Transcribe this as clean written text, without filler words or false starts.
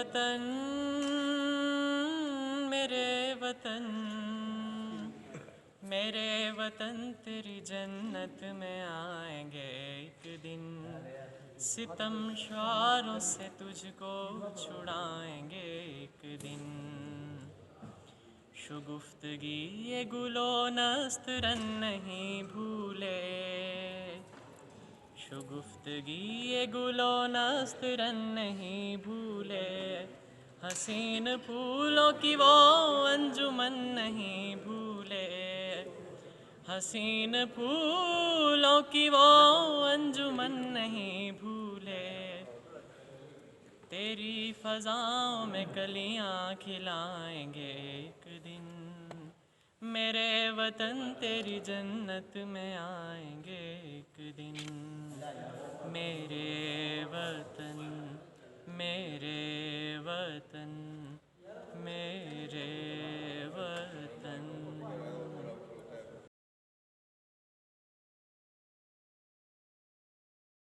वतन, मेरे वतन, मेरे वतन तेरी जन्नत में आएंगे एक दिन। सितम शारों से तुझको छुड़ाएंगे एक दिन। शुगुफ्तगी ये गुलो नस्तरन नहीं भूले, शुगुफ्तगी ये गुलो नस्तरन नहीं भूले। हसीन फूलों की वो अंजुमन नहीं भूले, हसीन फूलों की वो अंजुमन नहीं भूले। तेरी फ़ज़ाओं में कलियां खिलाएंगे एक दिन। मेरे वतन तेरी जन्नत में आएंगे एक दिन। मेरे वतन, मेरे वतन।